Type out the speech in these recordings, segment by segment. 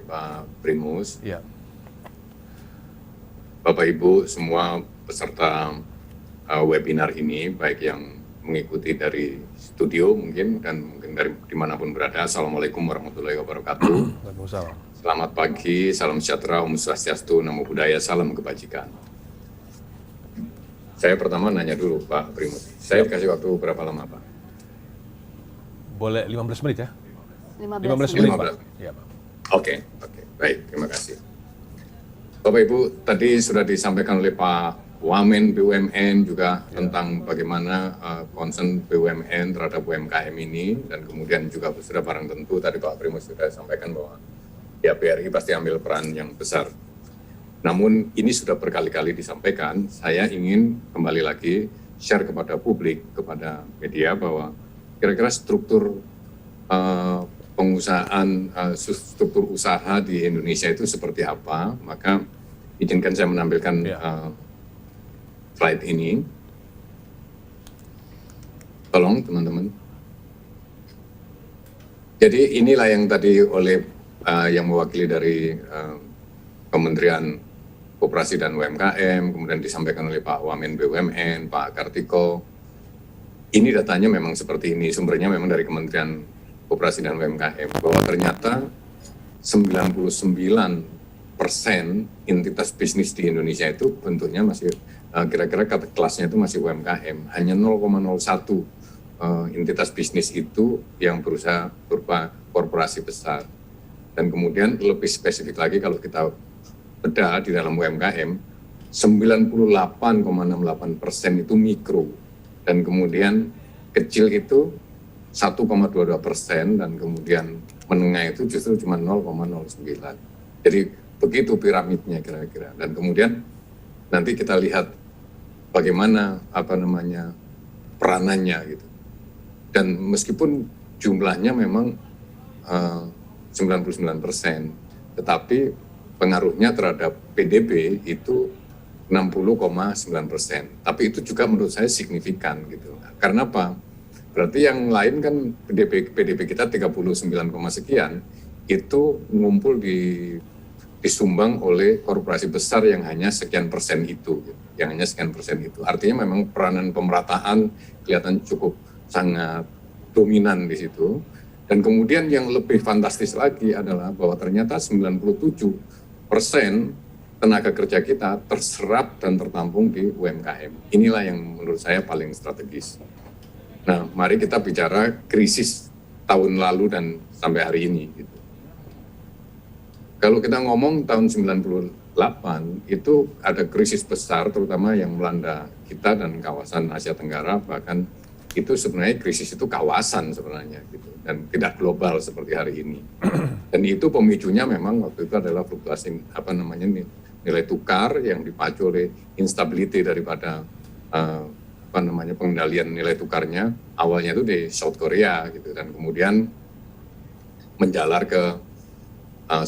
Pak Primus, Ya. Bapak Ibu semua peserta webinar ini, baik yang mengikuti dari studio mungkin dan mungkin dari dimanapun berada. Assalamualaikum warahmatullahi wabarakatuh. Waalaikumsalam. Selamat pagi, salam sejahtera, Om Swastiastu, Namo Buddhaya, salam kebajikan. Saya pertama nanya dulu Pak Primus, saya dikasih waktu berapa lama Pak? Boleh 15 menit ya? 15 menit, Pak. 15. Iya, Pak. Oke, baik, terima kasih. Bapak Ibu, tadi sudah disampaikan oleh Pak Wamen BUMN juga tentang bagaimana concern BUMN terhadap UMKM ini, dan kemudian juga sudah barang tentu tadi Pak Primus sudah sampaikan bahwa ya BRI pasti ambil peran yang besar. Namun ini sudah berkali-kali disampaikan, saya ingin kembali lagi share kepada publik, kepada media bahwa kira-kira struktur pengusahaan, struktur usaha di Indonesia itu seperti apa. Maka izinkan saya menampilkan slide ini. Tolong teman-teman. Jadi inilah yang tadi oleh yang mewakili dari Kementerian Koperasi dan UMKM, kemudian disampaikan oleh Pak Wamen BUMN, Pak Kartiko. Ini datanya memang seperti ini, sumbernya memang dari Kementerian Koperasi dan UMKM, bahwa ternyata 99% entitas bisnis di Indonesia itu bentuknya masih kira-kira kelasnya itu masih UMKM. Hanya 0,01 entitas bisnis itu yang berusaha berupa korporasi besar. Dan kemudian lebih spesifik lagi kalau kita bedah di dalam UMKM, 98,68% itu mikro. Dan kemudian kecil itu 1,22% dan kemudian menengah itu justru cuma 0,09. Jadi begitu piramidnya kira-kira. Dan kemudian nanti kita lihat bagaimana peranannya gitu. Dan meskipun jumlahnya memang 99%, tetapi pengaruhnya terhadap PDB itu 60,9%. Tapi itu juga menurut saya signifikan gitu. Karena apa? Berarti yang lain kan PDB kita 39, sekian, itu ngumpul disumbang oleh korporasi besar yang hanya sekian persen itu, yang hanya sekian persen itu. Artinya memang peranan pemerataan kelihatan cukup sangat dominan di situ. Dan kemudian yang lebih fantastis lagi adalah bahwa ternyata 97% tenaga kerja kita terserap dan tertampung di UMKM. Inilah yang menurut saya paling strategis. Nah, mari kita bicara krisis tahun lalu dan sampai hari ini. Gitu. Kalau kita ngomong tahun 98, itu ada krisis besar, terutama yang melanda kita dan kawasan Asia Tenggara, bahkan itu sebenarnya krisis itu kawasan sebenarnya, gitu, dan tidak global seperti hari ini. Dan itu pemicunya memang waktu itu adalah fluktuasi nilai tukar yang dipacu oleh instability daripada pengendalian nilai tukarnya. Awalnya itu di South Korea gitu, dan kemudian menjalar ke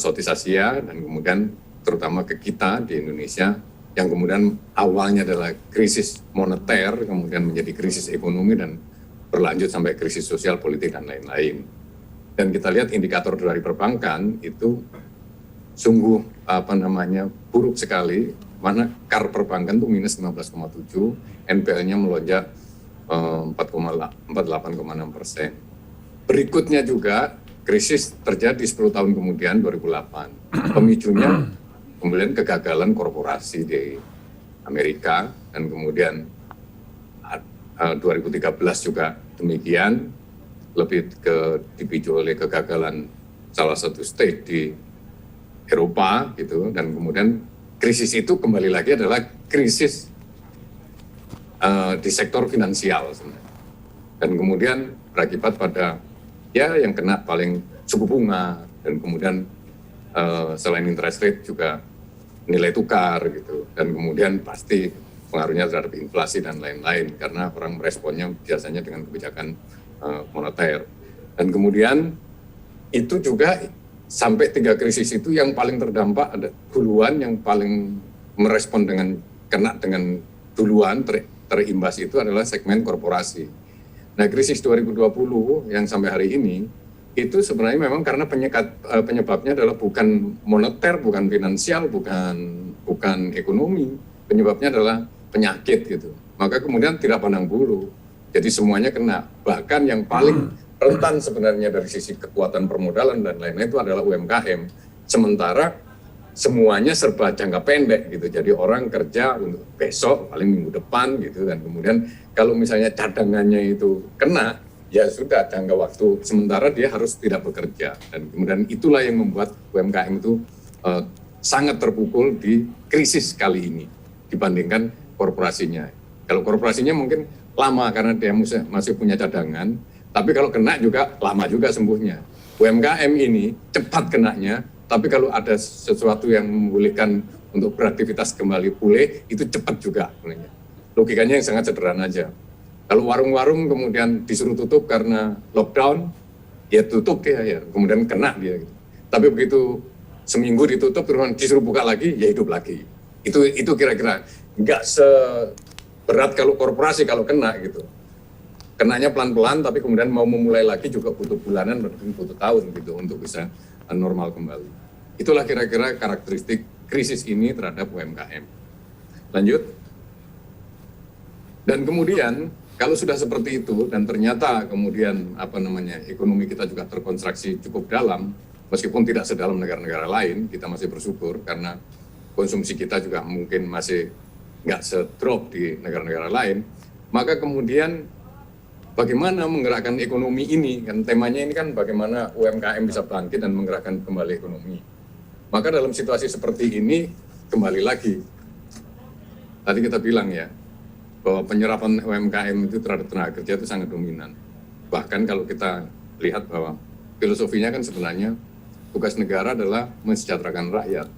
Southeast Asia, dan kemudian terutama ke kita di Indonesia, yang kemudian awalnya adalah krisis moneter, kemudian menjadi krisis ekonomi dan berlanjut sampai krisis sosial, politik dan lain-lain. Dan kita lihat indikator dari perbankan itu sungguh buruk sekali, mana KAR perbankan itu minus 15,7, NPL-nya melonjak 48,6%. Berikutnya juga krisis terjadi 10 tahun kemudian, 2008. Pemicunya kemudian kegagalan korporasi di Amerika, dan kemudian 2013 juga demikian, lebih dipicu oleh kegagalan salah satu state di Eropa gitu, dan kemudian krisis itu kembali lagi adalah krisis di sektor finansial sebenarnya. Dan kemudian berakibat pada yang kena paling suku bunga, dan kemudian selain interest rate juga nilai tukar gitu, dan kemudian pasti pengaruhnya terhadap inflasi dan lain-lain, karena orang meresponnya biasanya dengan kebijakan moneter. Dan kemudian itu juga sampai 3 krisis itu yang paling terdampak ada duluan, yang paling merespon kena dengan duluan terimbas itu adalah segmen korporasi. Nah, krisis 2020 yang sampai hari ini itu sebenarnya memang karena penyebabnya adalah bukan moneter, bukan finansial, bukan ekonomi. Penyebabnya adalah penyakit gitu. Maka kemudian tidak pandang bulu. Jadi semuanya kena. Bahkan yang paling rentan sebenarnya dari sisi kekuatan permodalan dan lain-lain itu adalah UMKM. Sementara semuanya serba jangka pendek gitu. Jadi orang kerja untuk besok, paling minggu depan gitu. Dan kemudian kalau misalnya cadangannya itu kena, ya sudah jangka waktu. Sementara dia harus tidak bekerja. Dan kemudian itulah yang membuat UMKM itu sangat terpukul di krisis kali ini dibandingkan korporasinya. Kalau korporasinya mungkin lama karena dia masih punya cadangan, tapi kalau kena juga lama juga sembuhnya. UMKM ini cepat kenanya, tapi kalau ada sesuatu yang membolehkan untuk beraktivitas kembali pulih, itu cepat juga. Logikanya yang sangat sederhana aja. Kalau warung-warung kemudian disuruh tutup karena lockdown, ya tutup ya, kemudian kena dia. Gitu. Tapi begitu seminggu ditutup, kemudian disuruh buka lagi, ya hidup lagi. Itu kira-kira nggak seberat kalau korporasi kalau kena gitu. Kenanya pelan-pelan, tapi kemudian mau memulai lagi juga butuh bulanan, butuh tahun gitu untuk bisa normal kembali. Itulah kira-kira karakteristik krisis ini terhadap UMKM. Lanjut. Dan kemudian kalau sudah seperti itu dan ternyata kemudian ekonomi kita juga terkonstruksi cukup dalam, meskipun tidak sedalam negara-negara lain, kita masih bersyukur karena konsumsi kita juga mungkin masih nggak sedrop di negara-negara lain, maka kemudian bagaimana menggerakkan ekonomi ini, kan temanya ini kan bagaimana UMKM bisa bangkit dan menggerakkan kembali ekonomi. Maka dalam situasi seperti ini, kembali lagi, tadi kita bilang ya, bahwa penyerapan UMKM itu terhadap tenaga kerja itu sangat dominan. Bahkan kalau kita lihat bahwa filosofinya kan sebenarnya tugas negara adalah mensejahterakan rakyat.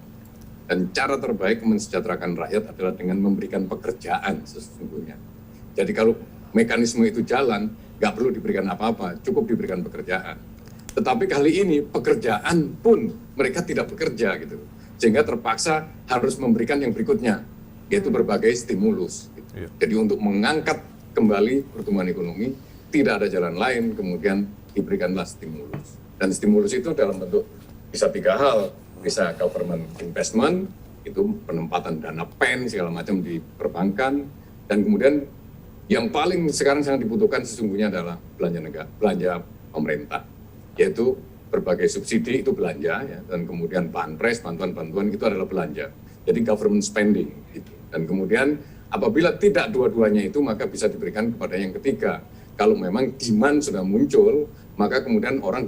Dan cara terbaik mensejahterakan rakyat adalah dengan memberikan pekerjaan sesungguhnya. Jadi kalau mekanisme itu jalan, nggak perlu diberikan apa-apa, cukup diberikan pekerjaan. Tetapi kali ini pekerjaan pun mereka tidak bekerja gitu. Sehingga terpaksa harus memberikan yang berikutnya, yaitu berbagai stimulus. Gitu. Jadi untuk mengangkat kembali pertumbuhan ekonomi, tidak ada jalan lain, kemudian diberikanlah stimulus. Dan stimulus itu dalam bentuk bisa 3 hal. Bisa government investment, itu penempatan dana pen segala macam di perbankan, dan kemudian yang paling sekarang sangat dibutuhkan sesungguhnya adalah belanja pemerintah, yaitu berbagai subsidi itu belanja, ya, dan kemudian banpres, bantuan-bantuan itu adalah belanja. Jadi government spending. Gitu. Dan kemudian apabila tidak dua-duanya itu, maka bisa diberikan kepada yang ketiga. Kalau memang demand sudah muncul, maka kemudian bank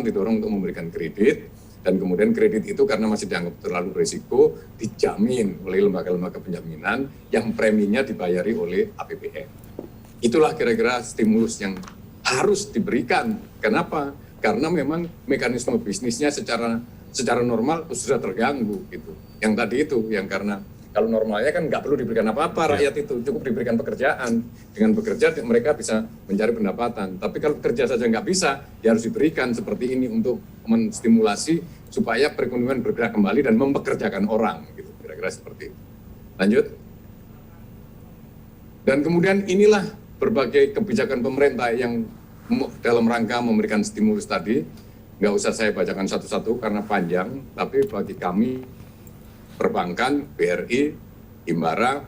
didorong untuk memberikan kredit. Dan kemudian kredit itu karena masih dianggap terlalu risiko, dijamin oleh lembaga-lembaga penjaminan yang preminya dibayari oleh APBN. Itulah kira-kira stimulus yang harus diberikan. Kenapa? Karena memang mekanisme bisnisnya secara normal sudah terganggu. Gitu. Yang tadi itu, yang karena kalau normalnya kan nggak perlu diberikan apa-apa rakyat itu, cukup diberikan pekerjaan. Dengan bekerja mereka bisa mencari pendapatan. Tapi kalau kerja saja nggak bisa, ya harus diberikan seperti ini untuk menstimulasi supaya perekonomian bergerak kembali dan mempekerjakan orang. Gitu. Kira-kira seperti itu. Lanjut. Dan kemudian inilah berbagai kebijakan pemerintah yang dalam rangka memberikan stimulus tadi. Nggak usah saya bacakan satu-satu karena panjang, tapi bagi kami perbankan, BRI, Himbara,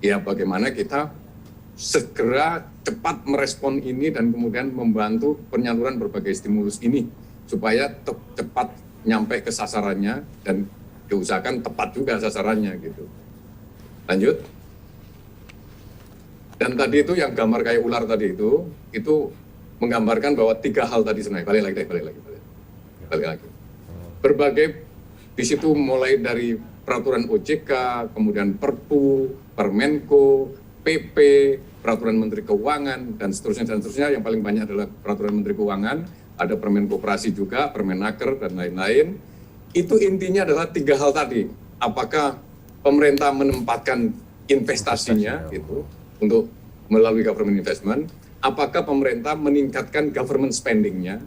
ya bagaimana kita segera cepat merespon ini dan kemudian membantu penyaluran berbagai stimulus ini supaya cepat nyampe ke sasarannya dan diusahakan tepat juga sasarannya gitu. Lanjut. Dan tadi itu yang gambar kayak ular tadi itu menggambarkan bahwa 3 hal tadi sebenarnya. Balik lagi. Berbagai di situ mulai dari peraturan OJK, kemudian Perpu, Permenko, PP, peraturan Menteri Keuangan, dan seterusnya. Yang paling banyak adalah peraturan Menteri Keuangan, ada Permen Koperasi juga, Permenaker, dan lain-lain. Itu intinya adalah 3 hal tadi. Apakah pemerintah menempatkan investasinya itu untuk melalui government investment, apakah pemerintah meningkatkan government spending-nya,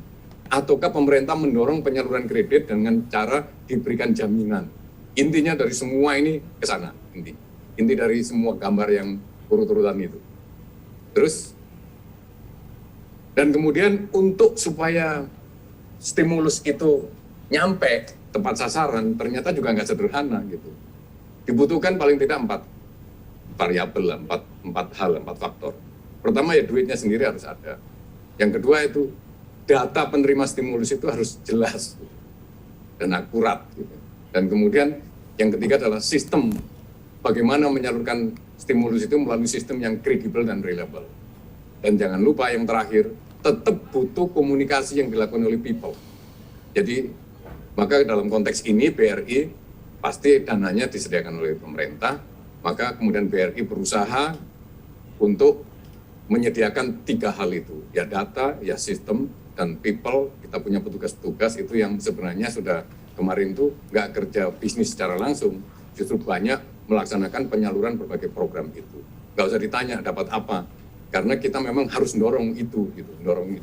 ataukah pemerintah mendorong penyaluran kredit dengan cara diberikan jaminan. Intinya dari semua ini ke sana, inti dari semua gambar yang urut-urutan itu. Terus Dan kemudian untuk supaya stimulus itu nyampe tepat sasaran, ternyata juga nggak sederhana gitu. Dibutuhkan paling tidak 4 variabel, 4 hal, 4 faktor. Pertama ya duitnya sendiri harus ada. Yang kedua itu data penerima stimulus itu harus jelas dan akurat. Gitu. Dan kemudian yang ketiga adalah sistem, bagaimana menyalurkan stimulus itu melalui sistem yang kredibel dan reliable. Dan jangan lupa yang terakhir, tetap butuh komunikasi yang dilakukan oleh people. Jadi, maka dalam konteks ini BRI pasti dananya disediakan oleh pemerintah, maka kemudian BRI berusaha untuk menyediakan 3 hal itu, ya data, ya sistem, dan people. Kita punya petugas-petugas itu yang sebenarnya sudah kemarin tuh nggak kerja bisnis secara langsung, justru banyak melaksanakan penyaluran berbagai program itu. Nggak usah ditanya dapat apa, karena kita memang harus dorong itu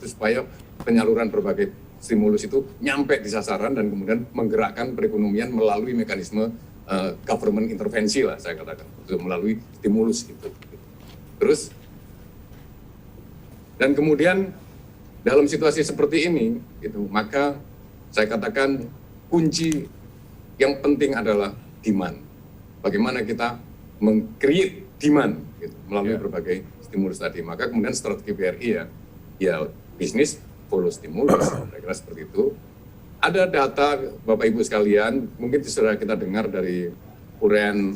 supaya penyaluran berbagai stimulus itu nyampe di sasaran dan kemudian menggerakkan perekonomian melalui mekanisme government intervensi lah saya katakan, melalui stimulus itu. Terus, dan kemudian dalam situasi seperti ini, maka saya katakan kunci yang penting adalah demand. Bagaimana kita meng-create demand melalui berbagai stimulus tadi. Maka kemudian strategi BRI ya bisnis follow stimulus, kira-kira seperti itu. Ada data Bapak Ibu sekalian, mungkin sudah kita dengar dari uraian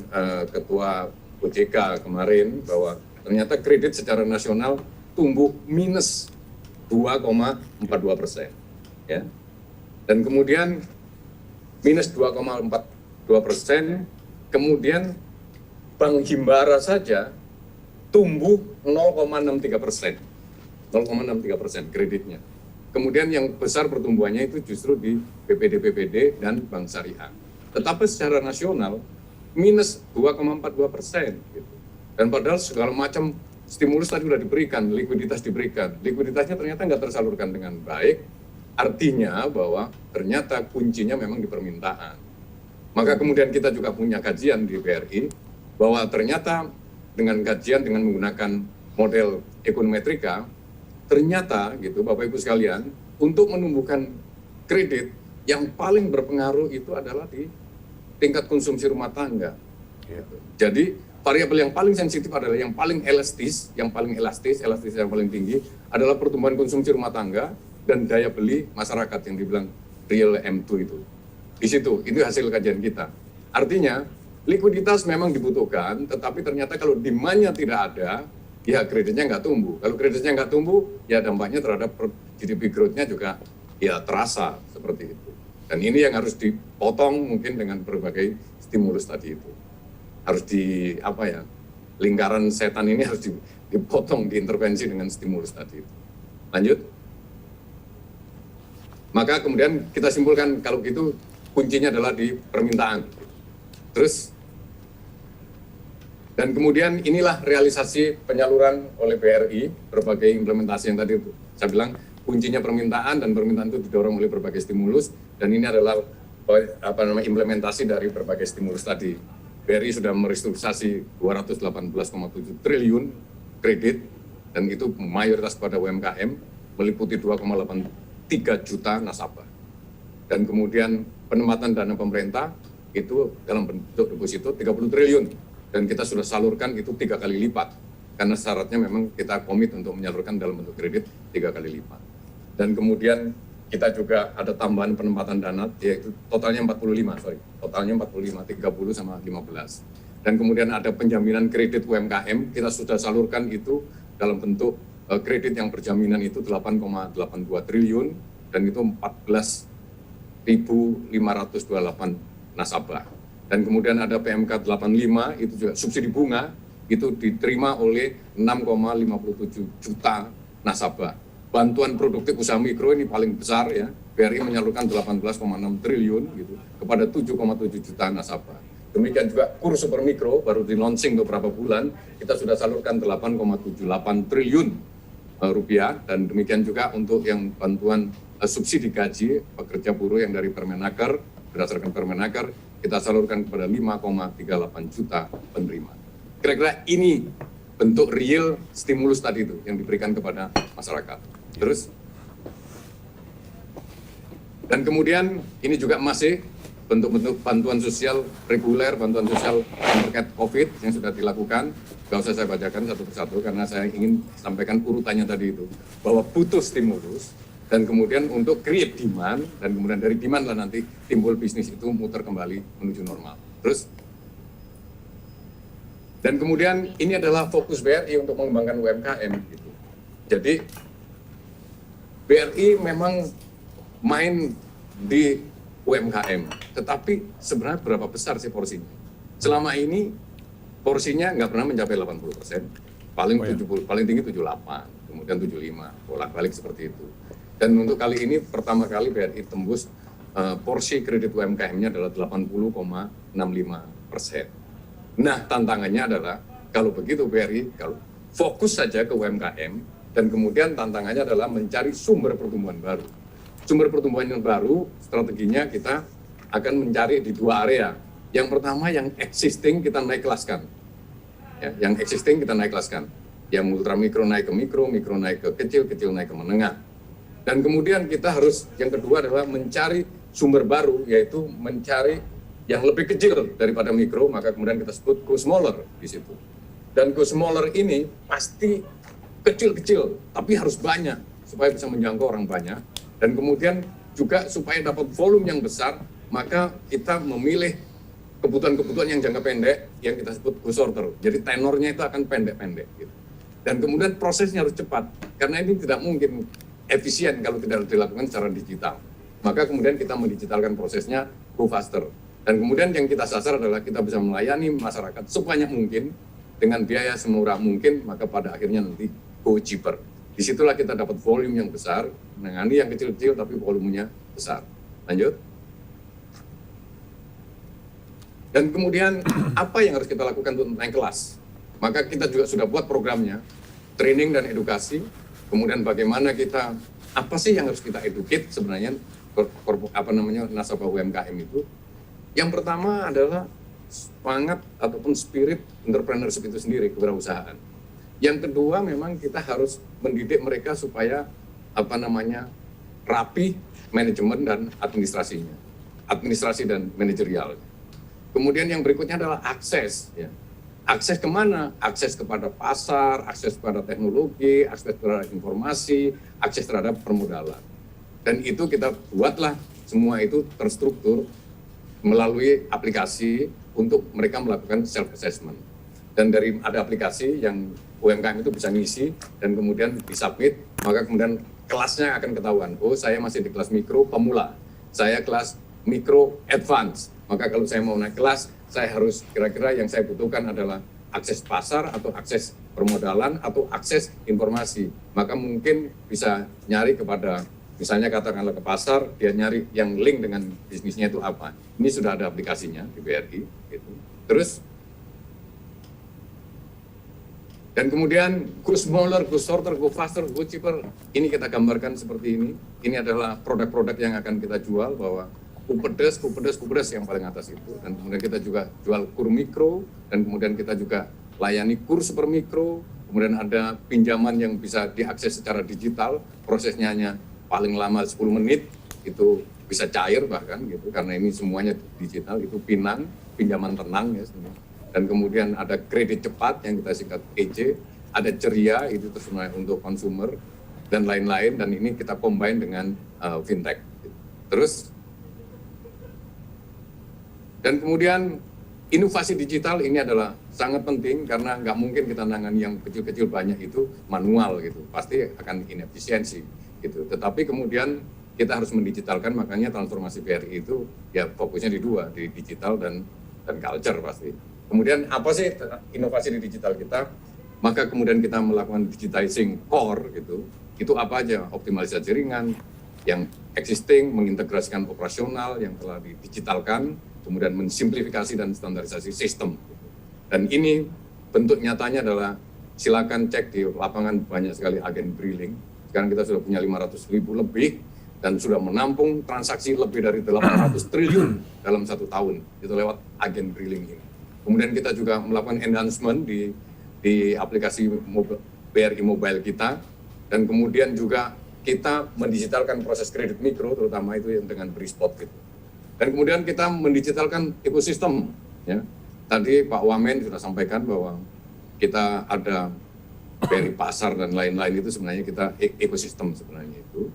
Ketua OJK kemarin bahwa ternyata kredit secara nasional tumbuh minus 2,42%, ya. Dan kemudian minus 2,42%, kemudian Bank Himbara saja tumbuh 0,63%, 0,63% kreditnya. Kemudian yang besar pertumbuhannya itu justru di BPD dan Bank Syariah. Tetapi secara nasional minus 2,42%. Gitu. Dan padahal segala macam stimulus tadi sudah diberikan, likuiditas diberikan. Likuiditasnya ternyata nggak tersalurkan dengan baik, artinya bahwa ternyata kuncinya memang di permintaan. Maka kemudian kita juga punya kajian di BRI, bahwa ternyata dengan kajian dengan menggunakan model ekonometrika, ternyata gitu Bapak Ibu sekalian, untuk menumbuhkan kredit yang paling berpengaruh itu adalah di tingkat konsumsi rumah tangga. Gitu. Jadi variabel yang paling sensitif adalah yang paling elastis yang paling tinggi adalah pertumbuhan konsumsi rumah tangga dan daya beli masyarakat yang dibilang real M2 itu. Di situ, itu hasil kajian kita. Artinya, likuiditas memang dibutuhkan, tetapi ternyata kalau demand-nya tidak ada, ya kreditnya nggak tumbuh. Kalau kreditnya nggak tumbuh, ya dampaknya terhadap GDP growth-nya juga ya terasa seperti itu. Dan ini yang harus dipotong mungkin dengan berbagai stimulus tadi itu. Harus lingkaran setan ini harus dipotong, diintervensi dengan stimulus tadi itu. Lanjut. Maka kemudian kita simpulkan kalau gitu kuncinya adalah di permintaan. Terus, dan kemudian inilah realisasi penyaluran oleh BRI, berbagai implementasi yang tadi saya bilang, kuncinya permintaan, dan permintaan itu didorong oleh berbagai stimulus, dan ini adalah implementasi dari berbagai stimulus tadi. BRI sudah merestrukturisasi 218,7 triliun kredit, dan itu mayoritas pada UMKM, meliputi 2,83 juta nasabah. Dan kemudian penempatan dana pemerintah itu dalam bentuk deposito 30 triliun. Dan kita sudah salurkan itu 3 kali lipat. Karena syaratnya memang kita komit untuk menyalurkan dalam bentuk kredit 3 kali lipat. Dan kemudian kita juga ada tambahan penempatan dana, yaitu totalnya 45, totalnya 45, 30 sama 15. Dan kemudian ada penjaminan kredit UMKM, kita sudah salurkan itu dalam bentuk kredit yang berjaminan itu 8,82 triliun, dan itu 14.528 nasabah. Dan kemudian ada PMK 85, itu juga subsidi bunga, itu diterima oleh 6,57 juta nasabah. Bantuan produktif usaha mikro ini paling besar ya, BRI menyalurkan 18,6 triliun gitu kepada 7,7 juta nasabah. Demikian juga KUR Super Mikro baru di launching beberapa bulan, kita sudah salurkan 8,78 triliun rupiah, dan demikian juga untuk yang bantuan subsidi gaji pekerja buruh yang dari Permenaker, berdasarkan Permenaker, kita salurkan kepada 5,38 juta penerima. Kira-kira ini bentuk real stimulus tadi itu yang diberikan kepada masyarakat. Terus, dan kemudian ini juga masih bentuk-bentuk bantuan sosial reguler, bantuan sosial terkait COVID yang sudah dilakukan. Gak usah saya bacakan satu persatu karena saya ingin sampaikan urutannya tadi itu. Bahwa butuh stimulus dan kemudian untuk create demand dan kemudian dari demand lah nanti timbul bisnis itu muter kembali menuju normal. Terus, dan kemudian ini adalah fokus BRI untuk mengembangkan UMKM gitu. Jadi BRI memang main di UMKM, tetapi sebenarnya berapa besar sih porsinya? Selama ini porsinya nggak pernah mencapai 80%, paling 70, paling tinggi 78, kemudian 75, bolak-balik seperti itu. Dan untuk kali ini pertama kali BRI tembus porsi kredit UMKM-nya adalah 80,65%. Nah, tantangannya adalah kalau begitu BRI kalau fokus saja ke UMKM dan kemudian tantangannya adalah mencari sumber pertumbuhan baru. Sumber pertumbuhan yang baru, strateginya kita akan mencari di dua area. Yang pertama yang existing kita naik kelaskan. Ya, yang existing kita naik kelaskan. Yang ultra mikro naik ke mikro, mikro naik ke kecil, kecil naik ke menengah. Dan kemudian kita harus, yang kedua adalah mencari sumber baru, yaitu mencari yang lebih kecil daripada mikro, maka kemudian kita sebut go smaller di situ. Dan go smaller ini pasti kecil-kecil, tapi harus banyak supaya bisa menjangkau orang banyak. Dan kemudian juga supaya dapat volume yang besar, maka kita memilih kebutuhan-kebutuhan yang jangka pendek yang kita sebut go shorter. Jadi tenornya itu akan pendek-pendek. Gitu. Dan kemudian prosesnya harus cepat, karena ini tidak mungkin efisien kalau tidak dilakukan secara digital. Maka kemudian kita mendigitalkan prosesnya go faster. Dan kemudian yang kita sasar adalah kita bisa melayani masyarakat sebanyak mungkin dengan biaya semurah mungkin, maka pada akhirnya nanti go cheaper. Disitulah kita dapat volume yang besar, menangani yang kecil-kecil tapi volumenya besar. Lanjut. Dan kemudian apa yang harus kita lakukan untuk naik kelas? Maka kita juga sudah buat programnya, training dan edukasi. Kemudian bagaimana kita, apa sih yang harus kita educate sebenarnya, nasabah UMKM itu? Yang pertama adalah semangat ataupun spirit entrepreneurship itu sendiri, kewirausahaan. Yang kedua memang kita harus mendidik mereka supaya rapi manajemen dan administrasinya, administrasi dan manajerial. Kemudian yang berikutnya adalah akses. Ya. Akses kemana? Akses kepada pasar, akses kepada teknologi, akses terhadap informasi, akses terhadap permodalan. Dan itu kita buatlah semua itu terstruktur melalui aplikasi untuk mereka melakukan self-assessment. Dan dari ada aplikasi yang UMKM itu bisa ngisi dan kemudian disubmit, maka kemudian kelasnya akan ketahuan. Oh, saya masih di kelas mikro pemula, saya kelas mikro advance. Maka kalau saya mau naik kelas, saya harus kira-kira yang saya butuhkan adalah akses pasar atau akses permodalan atau akses informasi. Maka mungkin bisa nyari kepada, misalnya katakanlah ke pasar, dia nyari yang link dengan bisnisnya itu apa. Ini sudah ada aplikasinya di BRI. Gitu. Terus, dan kemudian go smaller, go shorter, go faster, go cheaper. Ini kita gambarkan seperti ini. Ini adalah produk-produk yang akan kita jual, bahwa kupedes yang paling atas itu. Dan kemudian kita juga jual kur mikro, dan kemudian kita juga layani kur super mikro. Kemudian ada pinjaman yang bisa diakses secara digital, prosesnya hanya paling lama 10 menit, itu bisa cair bahkan gitu, karena ini semuanya digital, itu Pinang, pinjaman tenang ya sebenarnya. Dan kemudian ada kredit cepat yang kita singkat EC, ada ceria itu sebenarnya untuk konsumer dan lain-lain, dan ini kita combine dengan fintech. Terus, dan kemudian inovasi digital ini adalah sangat penting karena nggak mungkin kita nangani yang kecil-kecil banyak itu manual gitu, pasti akan inefisiensi gitu. Tetapi kemudian kita harus mendigitalkan, makanya transformasi BRI itu ya fokusnya di dua, di digital dan culture pasti. Kemudian apa sih inovasi di digital kita? Maka kemudian kita melakukan digitizing core gitu. Itu apa aja? Optimalisasi jaringan yang existing, mengintegrasikan operasional yang telah didigitalkan, kemudian mensimplifikasi dan standarisasi sistem. Dan ini bentuk nyatanya adalah, silakan cek di lapangan, banyak sekali agen briling. Sekarang kita sudah punya 500.000 lebih dan sudah menampung transaksi lebih dari 800 triliun dalam 1 tahun. Itu lewat agen briling ini. Kemudian kita juga melakukan enhancement di aplikasi BRI Mobile kita, dan kemudian juga kita mendigitalkan proses kredit mikro, terutama itu yang dengan BRI-Spot gitu. Dan kemudian kita mendigitalkan ekosistem. Ya. Tadi Pak Wamen sudah sampaikan bahwa kita ada BRI Pasar dan lain-lain itu sebenarnya kita ekosistem sebenarnya itu.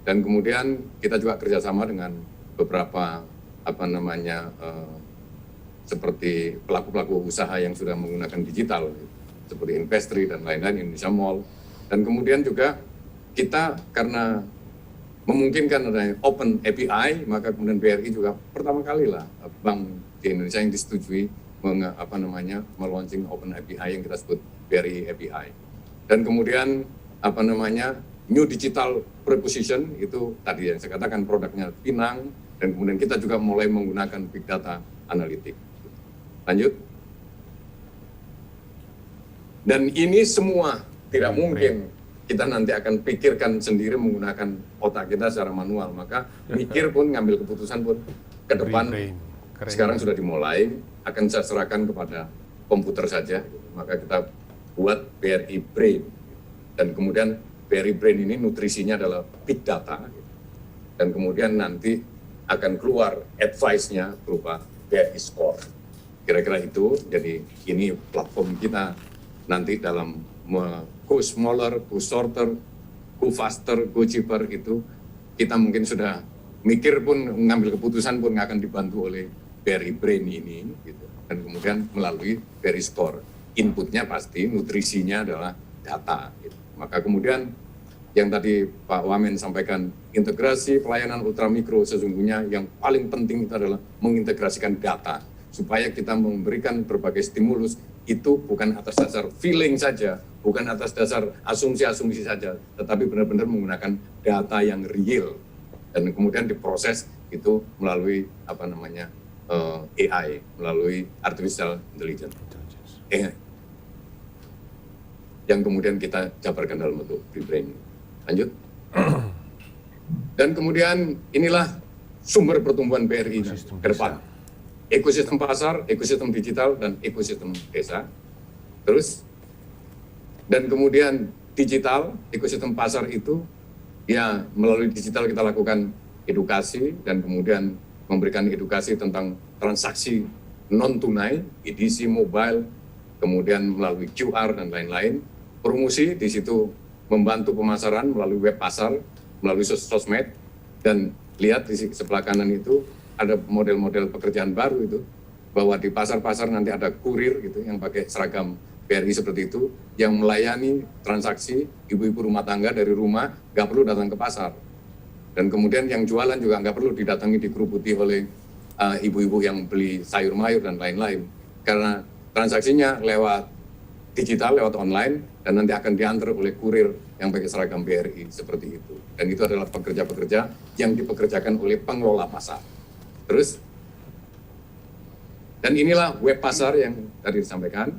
Dan kemudian kita juga kerjasama dengan beberapa seperti pelaku-pelaku usaha yang sudah menggunakan digital, seperti Investri dan lain-lain, Indonesia Mall. Dan kemudian juga kita karena memungkinkan adanya open API, maka kemudian BRI juga pertama kali lah bank di Indonesia yang disetujui melaunching open API yang kita sebut BRI API. Dan kemudian New Digital Proposition itu tadi yang saya katakan produknya Pinang, dan kemudian kita juga mulai menggunakan Big Data Analytics. Lanjut. Dan ini semua tidak mungkin kita nanti akan pikirkan sendiri menggunakan otak kita secara manual. Maka mikir pun, ngambil keputusan pun ke depan sekarang sudah dimulai, akan saya serahkan kepada komputer saja. Maka kita buat BRI Brain. Dan kemudian BRI Brain ini nutrisinya adalah big data. Dan kemudian nanti akan keluar advice-nya berupa BRI Score. Kira-kira itu, jadi ini platform kita nanti dalam go smaller, go shorter, go faster, go cheaper itu kita mungkin sudah mikir pun, mengambil keputusan pun akan dibantu oleh BRI Brain ini gitu. Dan kemudian melalui BRI Score. Inputnya pasti, nutrisinya adalah data gitu. Maka kemudian yang tadi Pak Wamen sampaikan, integrasi pelayanan ultramikro sesungguhnya yang paling penting itu adalah mengintegrasikan data supaya kita memberikan berbagai stimulus itu bukan atas dasar feeling saja, bukan atas dasar asumsi-asumsi saja, tetapi benar-benar menggunakan data yang real dan kemudian diproses itu melalui AI, melalui artificial intelligence. Yang kemudian kita jabarkan dalam bentuk BRI. Lanjut. Dan kemudian inilah sumber pertumbuhan BRI ke depan. Ekosistem pasar, ekosistem digital, dan ekosistem desa. Terus, dan kemudian digital, ekosistem pasar itu, ya melalui digital kita lakukan edukasi, dan kemudian memberikan edukasi tentang transaksi non-tunai, edisi mobile, kemudian melalui QR dan lain-lain. Promosi di situ membantu pemasaran melalui web pasar, melalui sosmed, dan lihat di sebelah kanan itu ada model-model pekerjaan baru itu, bahwa di pasar-pasar nanti ada kurir gitu yang pakai seragam BRI seperti itu, yang melayani transaksi ibu-ibu rumah tangga dari rumah, nggak perlu datang ke pasar. Dan kemudian yang jualan juga nggak perlu didatangi, dikeruputi oleh ibu-ibu yang beli sayur mayur dan lain-lain. Karena transaksinya lewat digital, lewat online, dan nanti akan diantar oleh kurir yang pakai seragam BRI seperti itu. Dan itu adalah pekerja-pekerja yang dipekerjakan oleh pengelola pasar. Terus, dan inilah web pasar yang tadi disampaikan,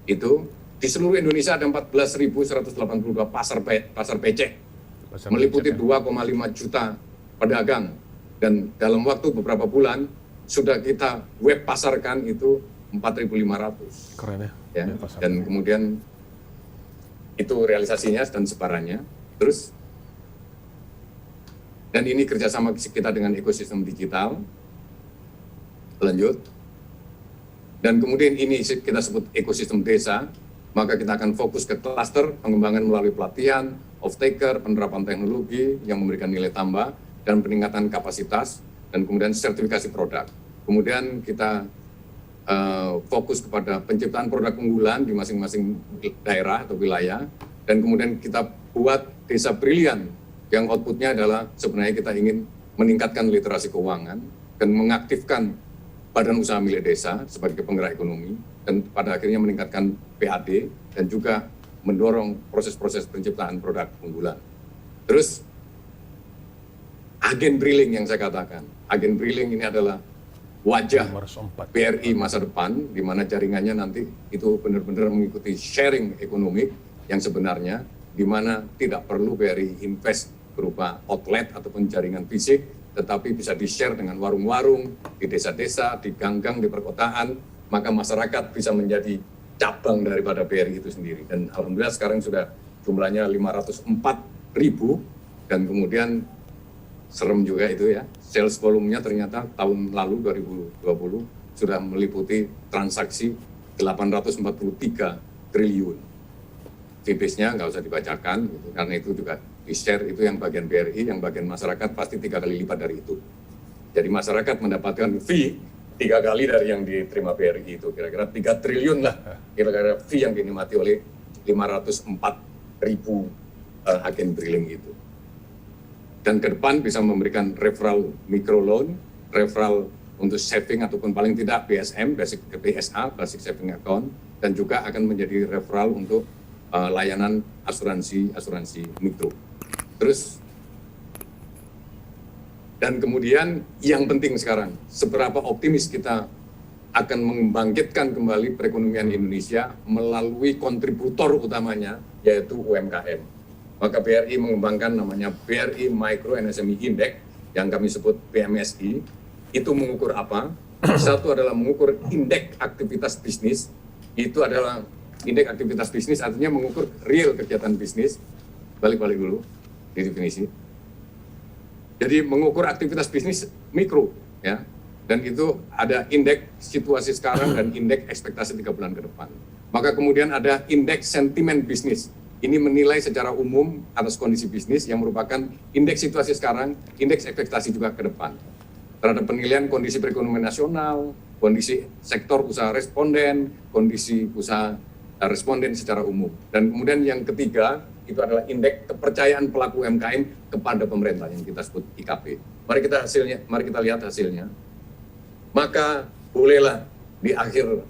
itu di seluruh Indonesia ada 14.182 pasar PC, meliputi 2,5 juta pedagang, dan dalam waktu beberapa bulan sudah kita web pasarkan itu 4.500. Keren ya. Dan kemudian itu realisasinya dan sebarannya. Terus, dan ini kerjasama kita dengan ekosistem digital. Lanjut. Dan kemudian ini kita sebut ekosistem desa, maka kita akan fokus ke klaster pengembangan melalui pelatihan, off-taker, penerapan teknologi yang memberikan nilai tambah, dan peningkatan kapasitas, dan kemudian sertifikasi produk. Kemudian kita fokus kepada penciptaan produk unggulan di masing-masing daerah atau wilayah, dan kemudian kita buat desa brilian yang outputnya adalah sebenarnya kita ingin meningkatkan literasi keuangan dan mengaktifkan badan usaha milik desa sebagai penggerak ekonomi, dan pada akhirnya meningkatkan PAD dan juga mendorong proses-proses penciptaan produk unggulan. Terus, agen Briling yang saya katakan, agen Briling ini adalah wajah BRI masa depan, di mana jaringannya nanti itu benar-benar mengikuti sharing ekonomi yang sebenarnya, di mana tidak perlu BRI invest berupa outlet ataupun jaringan fisik, tetapi bisa di-share dengan warung-warung, di desa-desa, di gang-gang, di perkotaan, maka masyarakat bisa menjadi cabang daripada BRI itu sendiri. Dan alhamdulillah sekarang sudah jumlahnya 504.000 Dan kemudian serem juga itu ya, sales volumenya ternyata tahun lalu 2020 sudah meliputi transaksi 843 triliun. Fee-based-nya nggak usah dibacakan, gitu, karena itu juga di-share, itu yang bagian BRI, yang bagian masyarakat pasti 3 kali lipat dari itu. Jadi masyarakat mendapatkan fee 3 kali dari yang diterima BRI itu, kira-kira 3 triliun lah, kira-kira fee yang dinikmati oleh 504.000 agen briling itu. Dan ke depan bisa memberikan referral microloan, referral untuk saving ataupun paling tidak BSM, basic BSA, basic saving account, dan juga akan menjadi referral untuk layanan asuransi mikro. Terus, dan kemudian yang penting sekarang, seberapa optimis kita akan membangkitkan kembali perekonomian Indonesia melalui kontributor utamanya, yaitu UMKM. Maka BRI mengembangkan namanya BRI Micro and SME Index, yang kami sebut BMSI. Itu mengukur apa? Satu adalah mengukur indeks aktivitas bisnis. Itu adalah indeks aktivitas bisnis, artinya mengukur real kegiatan bisnis. Balik-balik dulu di definisi. Jadi mengukur aktivitas bisnis mikro, ya. Dan itu ada indeks situasi sekarang dan indeks ekspektasi 3 bulan ke depan. Maka kemudian ada indeks sentimen bisnis. Ini menilai secara umum atas kondisi bisnis yang merupakan indeks situasi sekarang, indeks ekspektasi juga ke depan. Terhadap penilaian kondisi perekonomian nasional, kondisi sektor usaha responden, kondisi usaha responden secara umum. Dan kemudian yang ketiga, itu adalah indeks kepercayaan pelaku UMKM kepada pemerintah yang kita sebut IKP. Mari kita lihat hasilnya. Maka bolehlah di akhir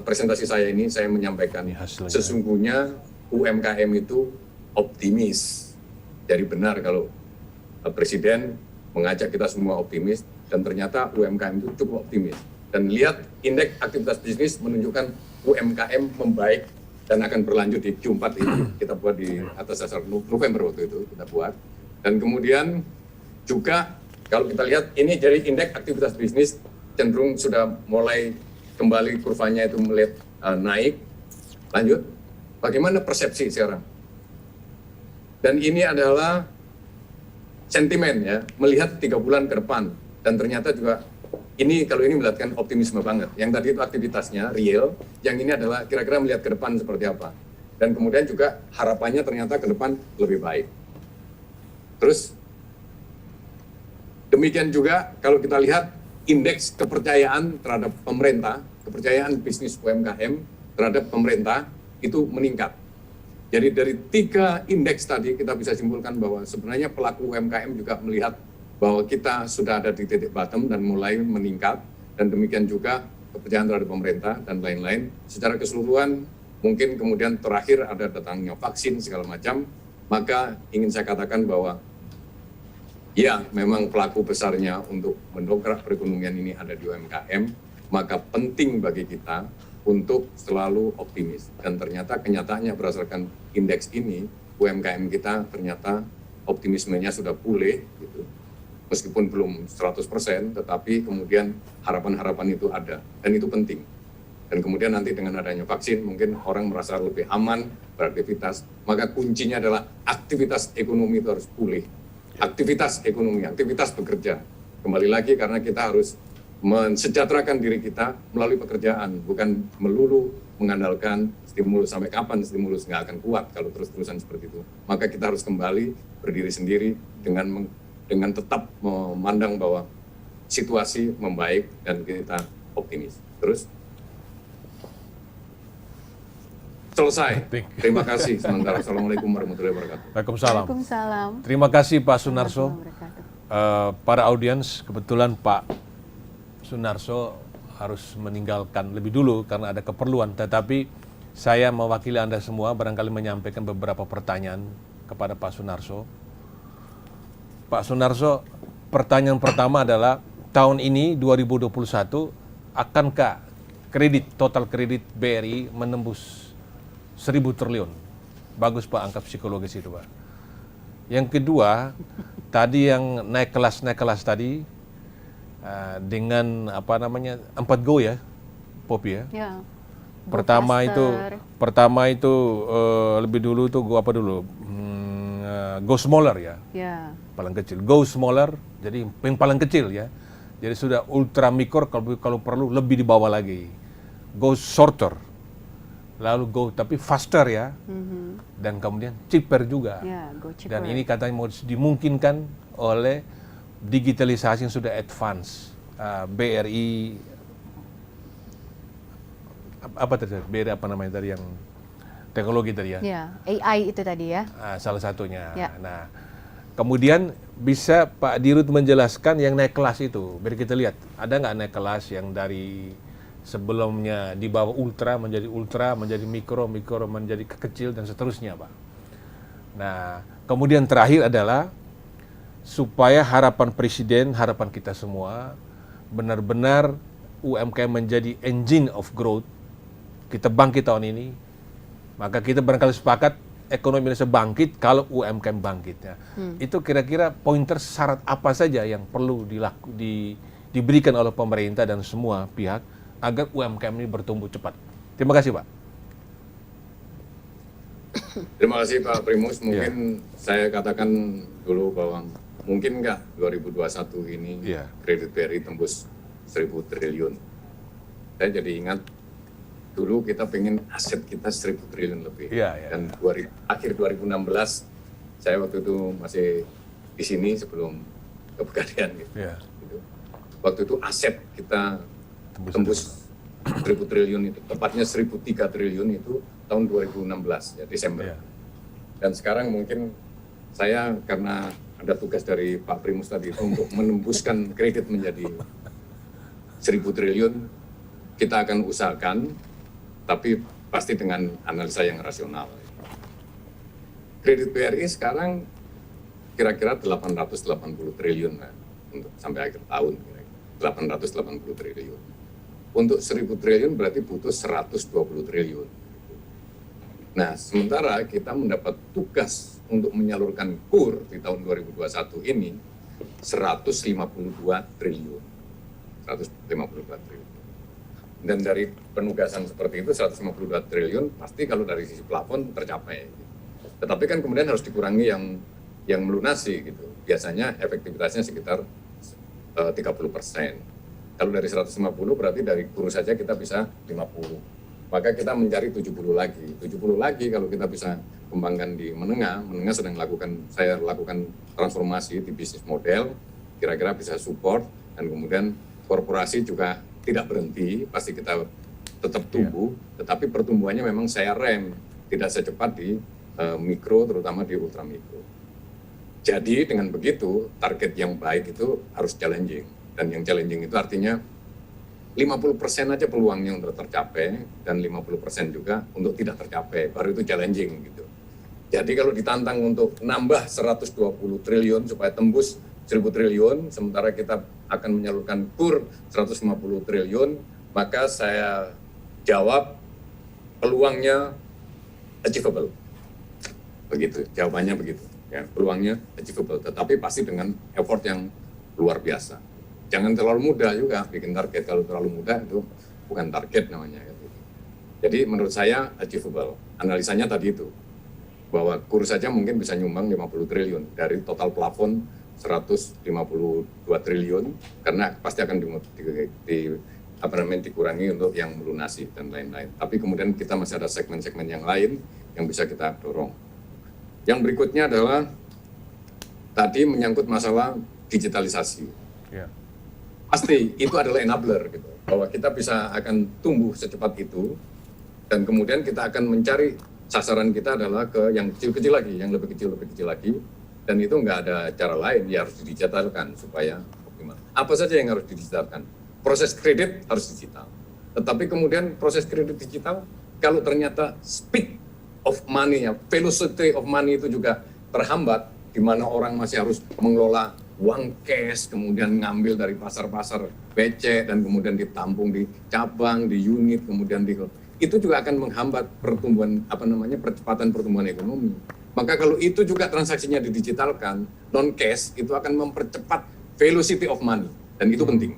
presentasi saya ini saya menyampaikan sesungguhnya UMKM itu optimis. Jadi benar kalau Presiden mengajak kita semua optimis, dan ternyata UMKM itu cukup optimis. Dan lihat indeks aktivitas bisnis menunjukkan UMKM membaik dan akan berlanjut di Q4 ini. Kita buat di atas dasar November waktu itu kita buat. Dan kemudian juga kalau kita lihat ini dari indeks aktivitas bisnis cenderung sudah mulai kembali kurvanya itu melihat naik. Lanjut. Bagaimana persepsi sekarang? Dan ini adalah sentimen ya, melihat 3 bulan ke depan. Dan ternyata juga ini kalau ini melihatkan optimisme banget. Yang tadi itu aktivitasnya real, yang ini adalah kira-kira melihat ke depan seperti apa. Dan kemudian juga harapannya ternyata ke depan lebih baik. Terus demikian juga kalau kita lihat indeks kepercayaan terhadap pemerintah, kepercayaan bisnis UMKM terhadap pemerintah itu meningkat. Jadi dari 3 indeks tadi kita bisa simpulkan bahwa sebenarnya pelaku UMKM juga melihat bahwa kita sudah ada di titik bottom dan mulai meningkat, dan demikian juga kepercayaan terhadap pemerintah dan lain-lain. Secara keseluruhan mungkin kemudian terakhir ada datangnya vaksin segala macam, maka ingin saya katakan bahwa ya memang pelaku besarnya untuk mendongkrak perekonomian ini ada di UMKM, maka penting bagi kita untuk selalu optimis. Dan ternyata kenyataannya berdasarkan indeks ini, UMKM kita ternyata optimismenya sudah pulih, gitu. Meskipun belum 100%, tetapi kemudian harapan-harapan itu ada, dan itu penting. Dan kemudian nanti dengan adanya vaksin, mungkin orang merasa lebih aman beraktivitas, maka kuncinya adalah aktivitas ekonomi itu harus pulih. Aktivitas ekonomi, aktivitas bekerja. Kembali lagi karena kita harus mensejahterakan diri kita melalui pekerjaan, bukan melulu mengandalkan stimulus. Sampai kapan stimulus nggak akan kuat kalau terus-terusan seperti itu. Maka kita harus kembali berdiri sendiri dengan tetap memandang bahwa situasi membaik dan kita optimis. Terus selesai. Terima kasih sementara. Assalamualaikum warahmatullahi wabarakatuh. Waalaikumsalam. Waalaikumsalam. Terima kasih Pak Sunarso. Para audiens, kebetulan Pak Sunarso harus meninggalkan lebih dulu karena ada keperluan, tetapi saya mewakili Anda semua barangkali menyampaikan beberapa pertanyaan kepada Pak Sunarso. Pak Sunarso, pertanyaan pertama adalah tahun ini 2021 akankah total kredit BRI menembus 1.000 triliun? Bagus Pak angka psikologis itu Pak. Yang kedua, tadi yang naik kelas tadi dengan 4Go ya, Poppy ya. Ya. Pertama itu lebih dulu tuh Go apa dulu? go smaller ya. Ya. Paling kecil, go smaller, jadi yang paling kecil ya. Jadi sudah ultra mikro, kalau perlu lebih di bawah lagi. Go shorter, lalu go tapi faster ya, dan kemudian cheaper juga. Ya, go cheaper. Dan ini katanya mau dimungkinkan oleh digitalisasi yang sudah advance. BRI apa tadi? BRI apa namanya tadi yang teknologi tadi ya? Ya, AI itu tadi ya. Salah satunya. Ya. Nah, kemudian bisa Pak Dirut menjelaskan yang naik kelas itu. Biar kita lihat, ada nggak naik kelas yang dari sebelumnya di bawah ultra, menjadi mikro, menjadi kecil, dan seterusnya, Pak. Nah, kemudian terakhir adalah supaya harapan Presiden, harapan kita semua, benar-benar UMKM menjadi engine of growth. Kita bangkit tahun ini, maka kita barangkali sepakat ekonomi Indonesia bangkit kalau UMKM bangkit. Ya. Itu kira-kira pointer syarat apa saja yang perlu diberikan oleh pemerintah dan semua pihak agar UMKM ini bertumbuh cepat. Terima kasih, Pak. Terima kasih Pak Primus. Mungkin saya katakan dulu bahwa mungkin nggak 2021 ini kredit BRI tembus 1.000 triliun. Saya jadi ingat dulu kita pengen aset kita 1.000 triliun lebih. Dan akhir 2016 saya waktu itu masih di sini sebelum ke Pegadaian gitu. Waktu itu aset kita tembus 1.000 triliun itu, tepatnya 1.003 triliun itu tahun 2016 ya, Desember. Dan sekarang mungkin saya karena ada tugas dari Pak Primus tadi itu untuk menembuskan kredit menjadi 1.000 triliun, kita akan usahakan, tapi pasti dengan analisa yang rasional. Kredit BRI sekarang kira-kira 880 triliun lah, untuk sampai akhir tahun, 880 triliun. Untuk 1.000 triliun berarti butuh 120 triliun. Nah, sementara kita mendapat tugas untuk menyalurkan KUR di tahun 2021 ini 152 triliun. 152 triliun. Dan dari penugasan seperti itu 152 triliun pasti kalau dari sisi plafon tercapai. Tetapi kan kemudian harus dikurangi yang melunasi gitu. Biasanya efektivitasnya sekitar 30%. Kalau dari 150 berarti dari KUR saja kita bisa 50. Maka kita mencari 70 lagi. 70 lagi kalau kita bisa kembangkan di menengah sedang saya lakukan transformasi di bisnis model, kira-kira bisa support, dan kemudian korporasi juga tidak berhenti, pasti kita tetap tumbuh, tetapi pertumbuhannya memang saya rem, tidak secepat di mikro, terutama di ultramikro. Jadi dengan begitu, target yang baik itu harus challenging. Dan yang challenging itu artinya 50% aja peluangnya untuk tercapai, dan 50% juga untuk tidak tercapai, baru itu challenging gitu. Jadi kalau ditantang untuk nambah 120 triliun supaya tembus 1.000 triliun, sementara kita akan menyalurkan KUR 150 triliun, maka saya jawab peluangnya achievable. Begitu, jawabannya begitu. Ya, peluangnya achievable, tetapi pasti dengan effort yang luar biasa. Jangan terlalu mudah juga bikin target, kalau terlalu mudah itu bukan target namanya. Gitu. Jadi menurut saya achievable. Analisanya tadi itu, bahwa KUR saja mungkin bisa nyumbang 50 triliun dari total plafon 152 triliun, karena pasti akan dikurangi untuk yang melunasi dan lain-lain. Tapi kemudian kita masih ada segmen-segmen yang lain yang bisa kita dorong. Yang berikutnya adalah tadi menyangkut masalah digitalisasi. Pasti itu adalah enabler gitu, bahwa kita bisa akan tumbuh secepat itu, dan kemudian kita akan mencari sasaran kita adalah ke yang kecil-kecil lagi, yang lebih kecil lagi. Dan itu nggak ada cara lain, ya harus didigitalkan supaya optimal. Apa saja yang harus didigitalkan? Proses kredit harus digital. Tetapi kemudian proses kredit digital, kalau ternyata speed of money, velocity of money itu juga terhambat, di mana orang masih harus mengelola uang cash, kemudian ngambil dari pasar-pasar becek, dan kemudian ditampung di cabang, di unit, kemudian itu juga akan menghambat pertumbuhan, percepatan pertumbuhan ekonomi. Maka kalau itu juga transaksinya didigitalkan, non-cash, itu akan mempercepat velocity of money. Dan itu penting.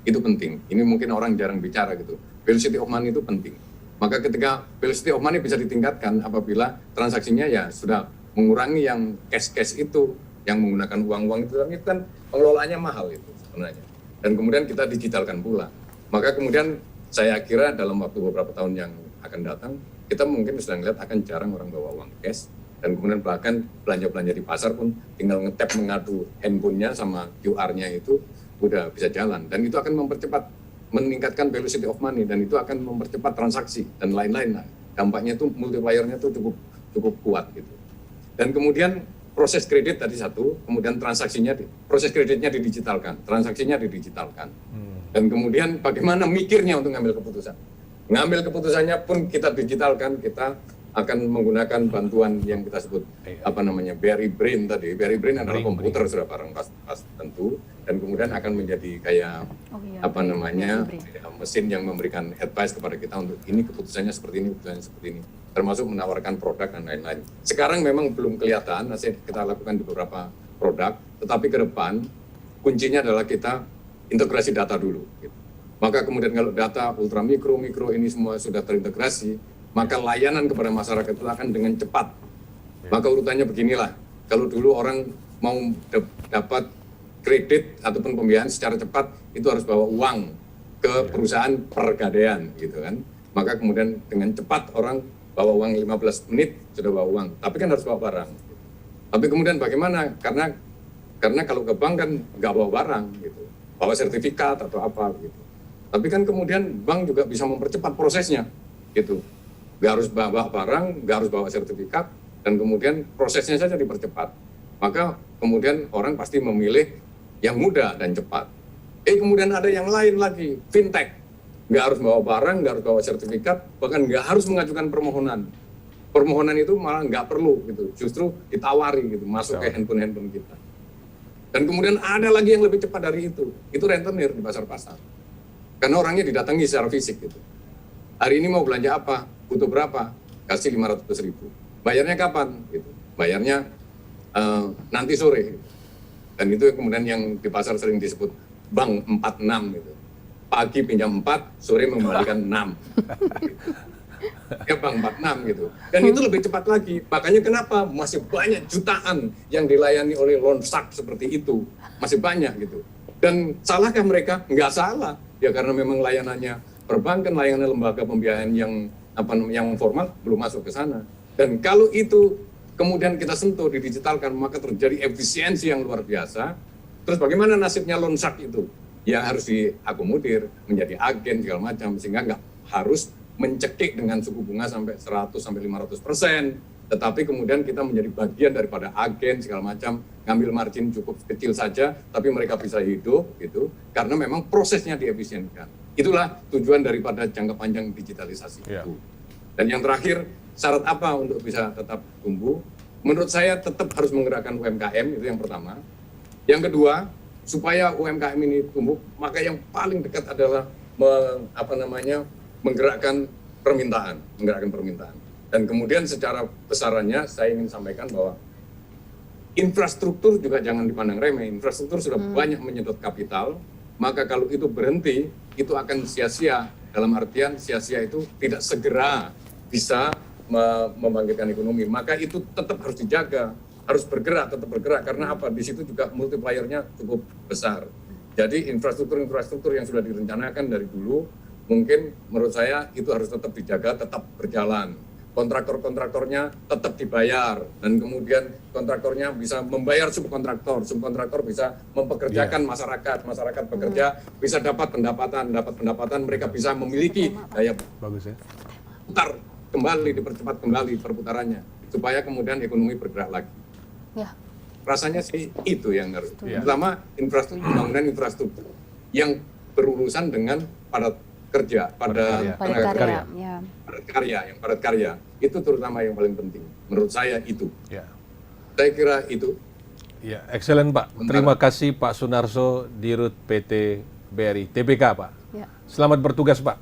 Itu penting. Ini mungkin orang jarang bicara gitu. Velocity of money itu penting. Maka ketika velocity of money bisa ditingkatkan apabila transaksinya ya sudah mengurangi yang cash itu, yang menggunakan uang-uang itu kan pengelolaannya mahal itu sebenarnya. Dan kemudian kita digitalkan pula. Maka kemudian saya kira dalam waktu beberapa tahun yang akan datang, kita mungkin sudah melihat akan jarang orang bawa uang cash. Dan kemudian bahkan belanja-belanja di pasar pun tinggal ngetap mengadu handphonenya sama QR-nya itu udah bisa jalan. Dan itu akan meningkatkan velocity of money, dan itu akan mempercepat transaksi dan lain-lain. Nah, dampaknya itu multiplier-nya itu cukup kuat gitu. Dan kemudian proses kredit tadi satu, kemudian proses kreditnya didigitalkan, transaksinya didigitalkan. Dan kemudian bagaimana mikirnya untuk ngambil keputusan. Ngambil keputusannya pun kita digitalkan, kita akan menggunakan bantuan yang kita sebut BRI Brain tadi. BRI Brain adalah komputer sudah barang pas tentu, dan kemudian akan menjadi kayak mesin yang memberikan advice kepada kita untuk ini keputusannya seperti ini, termasuk menawarkan produk dan lain-lain. Sekarang memang belum kelihatan, masih kita lakukan di beberapa produk, tetapi ke depan kuncinya adalah kita integrasi data dulu. Gitu. Maka kemudian kalau data ultra mikro ini semua sudah terintegrasi, maka layanan kepada masyarakat itu akan dengan cepat. Maka urutannya beginilah, kalau dulu orang mau dapat kredit ataupun pembiayaan secara cepat, itu harus bawa uang ke perusahaan pergadaian gitu kan. Maka kemudian dengan cepat orang bawa uang 15 menit sudah bawa uang, tapi kan harus bawa barang. Tapi kemudian bagaimana? Karena kalau ke bank kan nggak bawa barang gitu, bawa sertifikat atau apa gitu. Tapi kan kemudian bank juga bisa mempercepat prosesnya gitu. Nggak harus bawa barang, nggak harus bawa sertifikat, dan kemudian prosesnya saja dipercepat. Maka kemudian orang pasti memilih yang mudah dan cepat. Kemudian ada yang lain lagi, fintech. Nggak harus bawa barang, nggak harus bawa sertifikat, bahkan nggak harus mengajukan permohonan. Permohonan itu malah nggak perlu, gitu. Justru ditawari, gitu, masuk ke handphone kita. Dan kemudian ada lagi yang lebih cepat dari itu rentenir di pasar-pasar. Karena orangnya didatangi secara fisik, gitu. Hari ini mau belanja apa? Butuh berapa? Kasih 500.000. Bayarnya kapan? Gitu. Bayarnya nanti sore. Dan itu kemudian yang di pasar sering disebut bank 46 gitu. Pagi pinjam 4, sore mengembalikan 6. Ya bank 46 gitu. Dan itu lebih cepat lagi. Makanya kenapa masih banyak jutaan yang dilayani oleh loan shark seperti itu. Masih banyak gitu. Dan salahkah mereka? Nggak salah. Ya karena memang layanannya perbankan, layanan lembaga pembiayaan yang formal belum masuk ke sana. Dan kalau itu kemudian kita sentuh, didigitalkan, maka terjadi efisiensi yang luar biasa. Terus bagaimana nasibnya loan shark itu? Ya harus diakomodir, menjadi agen segala macam, sehingga nggak harus mencekik dengan suku bunga sampai 100-500%. Tetapi kemudian kita menjadi bagian daripada agen segala macam, ngambil margin cukup kecil saja, tapi mereka bisa hidup gitu, karena memang prosesnya diefisienkan. Itulah tujuan daripada jangka panjang digitalisasi itu. Dan yang terakhir, syarat apa untuk bisa tetap tumbuh? Menurut saya tetap harus menggerakkan UMKM, itu yang pertama. Yang kedua, supaya UMKM ini tumbuh, maka yang paling dekat adalah menggerakkan permintaan. Dan kemudian secara besarannya saya ingin sampaikan bahwa infrastruktur juga jangan dipandang remeh. Infrastruktur sudah banyak menyedot kapital, maka kalau itu berhenti, itu akan sia-sia. Dalam artian sia-sia itu tidak segera bisa membangkitkan ekonomi. Maka itu tetap harus dijaga, harus tetap bergerak. Karena apa? Di situ juga multiplier-nya cukup besar. Jadi infrastruktur yang sudah direncanakan dari dulu, mungkin menurut saya itu harus tetap dijaga, tetap berjalan. Kontraktornya tetap dibayar, dan kemudian kontraktornya bisa membayar subkontraktor bisa mempekerjakan masyarakat bekerja, bisa dapat pendapatan, mereka bisa memiliki daya putar kembali, dipercepat kembali perputarannya, supaya kemudian ekonomi bergerak lagi. Ya. Rasanya sih itu yang harus, terutama pembangunan infrastruktur yang berurusan dengan padat karya, itu terutama yang paling penting. Menurut saya itu. Ya. Saya kira itu. Ya, excellent Pak. Terima kasih Pak Sunarso, Dirut PT BRI TBK Pak. Ya. Selamat bertugas Pak.